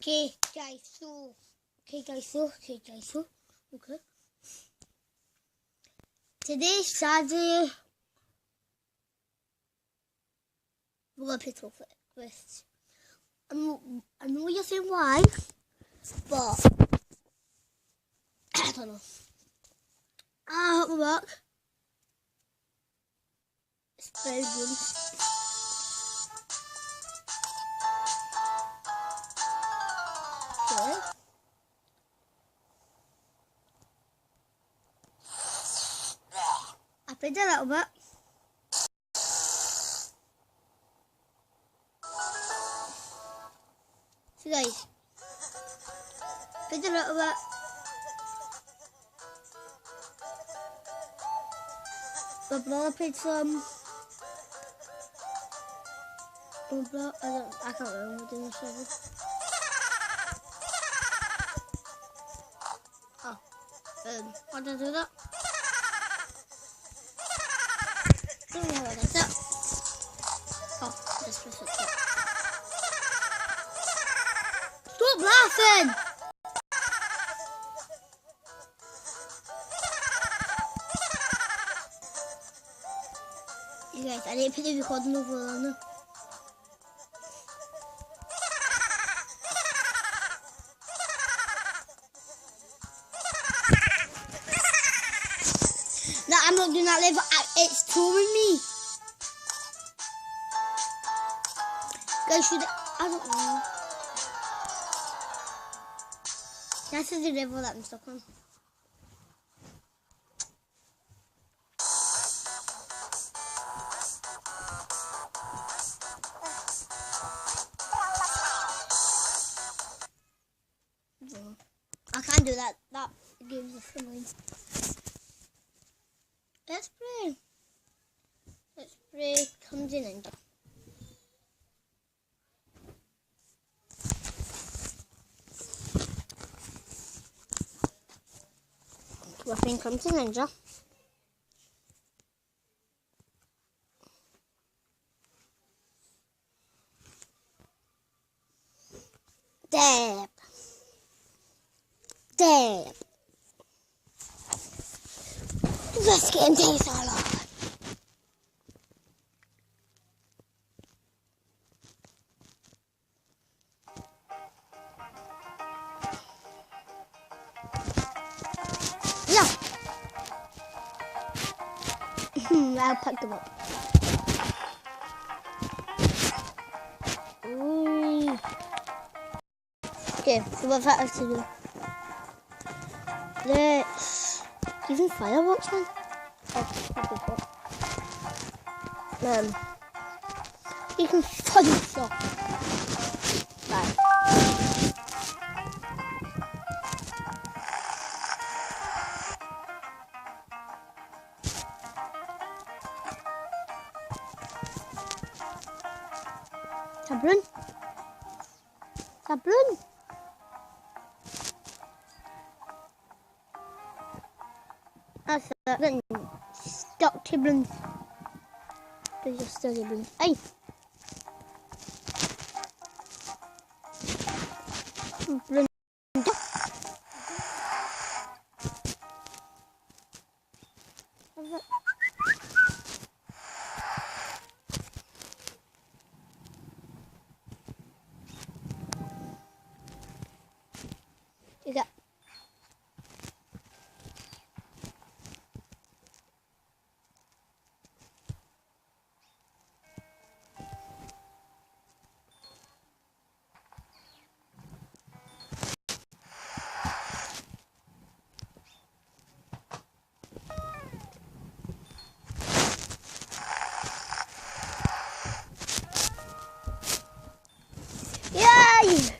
Okay. Today's Saturday. We're gonna play Tall Quest. I know you're saying why, but I don't know. I hope it works. It's very good. Okay. I played a little bit. So guys, played a little bit. My brother played some. I can't remember doing this level. Oh, how did I do that? I don't know how I did that. Oh, just press it. Stop laughing! You guys, I need to put the recording over there now. No, I'm not doing that level. It's touring me. Guys, I don't know. This is the level that I'm stuck on. I can't do that. That gives us feeling. Let's play. Let's play Clumsy Ninja. We're playing Clumsy Ninja. Dab. Dab. Let's get into this all on. Yeah. I'll pick them up. Ooh. Okay, so what's that to do? Let's even fireworks man. Oh, you can fun stuff. Right. Sabrun. Sabrun. That's it. Stop Tiblins. There's just a Tiblins. Hey! Is that? Yay!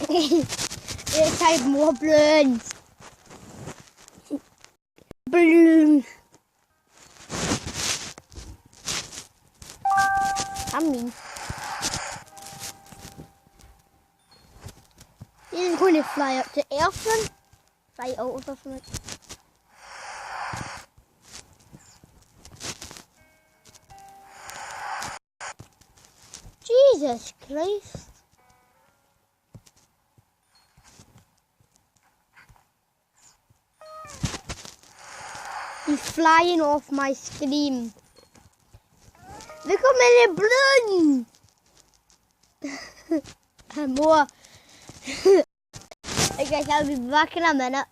Let's have more balloons. Balloons. I mean, you're going to fly up to Elfman. Fly out of Elfman. Jesus Christ. He's flying off my screen. Look how many balloons. More. Okay, guys, I'll be back in a minute.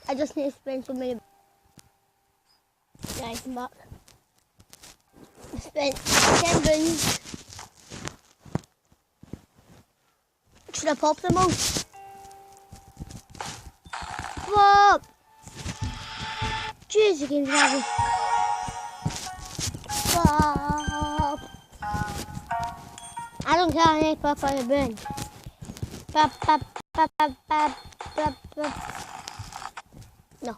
I just need to spend so many. Guys, I'm back. I spent 10 balloons. Should I pop them all? Pop! Jeez, the game's lagging. Pop! I don't care how many pop I burn. Pop, pop, pop, pop, pop, pop, pop. No.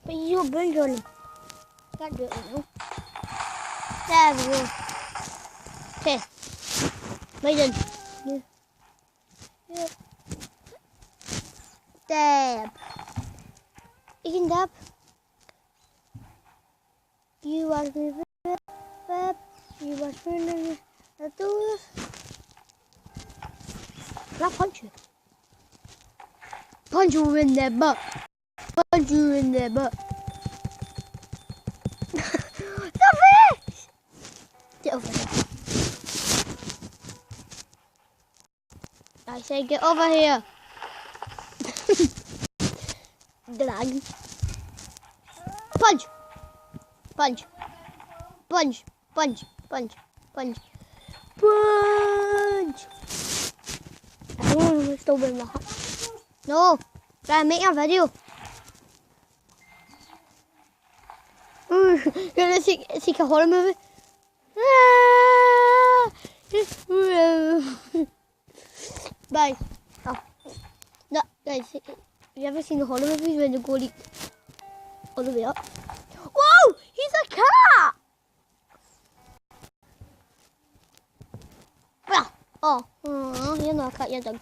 But you're burn Johnny. Can't do it now. There we go. Okay. Right then. Yep. Dab. You can dab. You watch me dab. You watch me do this. Can I punch you? Punch you in the butt. Punch you in the butt. Stop it! Get over here. I say get over here. Drag. Punch. Punch. Punch. Punch. Punch. Punch. Punch. Oh, still in my heart. No. Try and make a video. Gonna see a horror movie. Bye. Oh. No, guys, have you ever seen the horror movies when they go all the way up? Whoa! He's a cat! Oh, you're not a cat, you're a dog.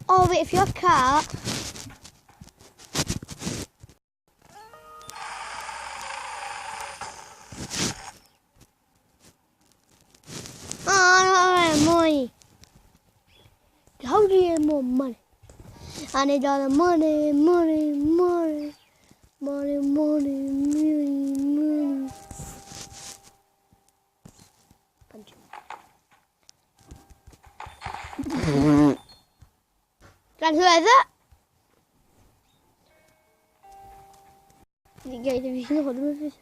Oh, wait, if you're a cat... money. How do you get more money? I need all the money, money, money, money, money, money, money. Punch. And who is it? You guys, have you seen the horror movies?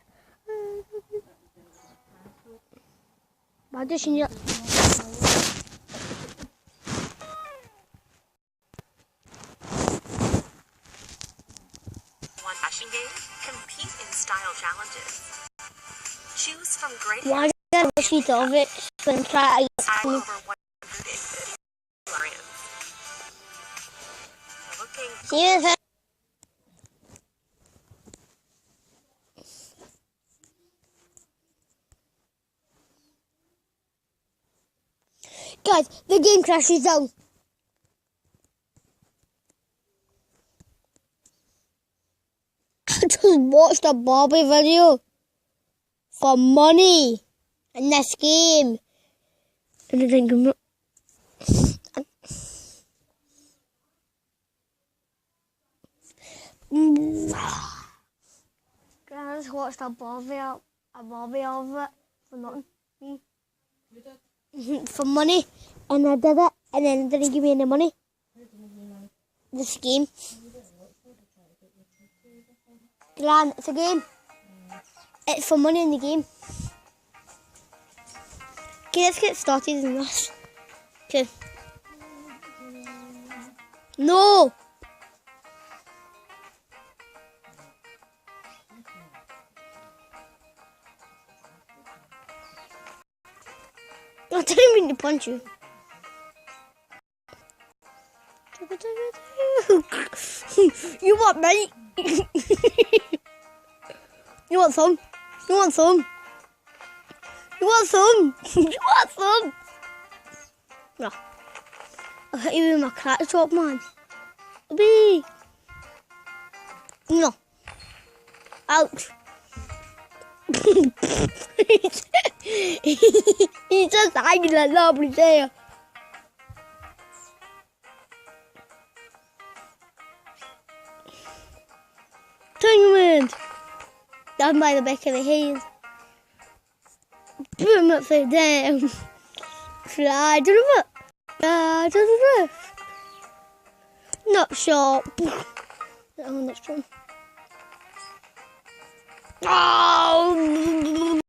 بعد شنو Fashion game, compete in style challenges. Choose from great why did I sheet of it and try over 150 brands. Looking see guys, the game crashes down. I just watched a Barbie video for money in this game. And I think I just watched a Barbie of it for nothing. For money, and I did it, and then it didn't give me any money. This game. Gran, it's a game. It's for money in the game. Okay, let's get started in this. Okay. No! I didn't mean to punch you. You want money? You want some? You want some? You want some? You want some? No. I'll hit you with my cat chop, man. Be. No. Ouch. He's just hanging like nobody there. hand. Down by the back of the head. Boom, upside down. Fly to the roof. Fly to the roof. Not sharp. Oh, that's strong. Oh!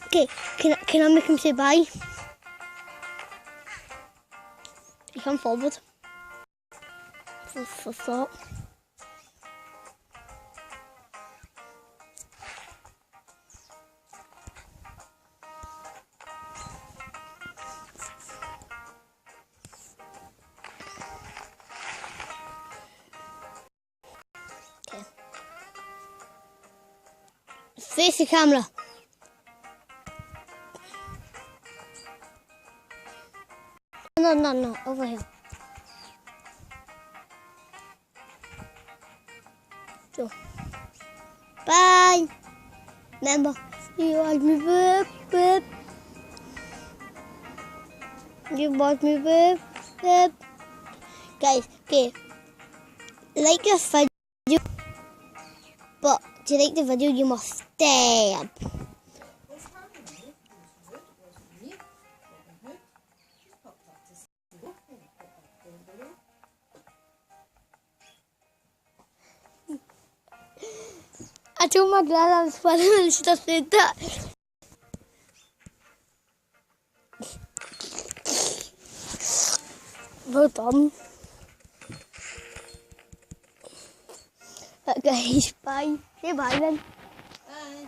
Okay, can I make him say bye? You come forward. For thought. Okay. Face the camera. No, over here. So, bye. Remember, you watch me whip, whip. You watch me whip, whip. Guys, okay. Like this video, but to like the video, you must stab. I told my dad I was funny when she just said that. Well done. Guys, bye. Say bye then. Bye.